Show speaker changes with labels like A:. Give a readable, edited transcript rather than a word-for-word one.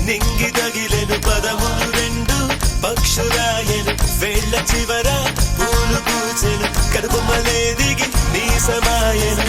A: నింగి తగిలెను పదములు రెండు పక్షురాయను వేళ్ల చివర పూలు పూచెను కడుపు మలే దిగి నీ సమాయను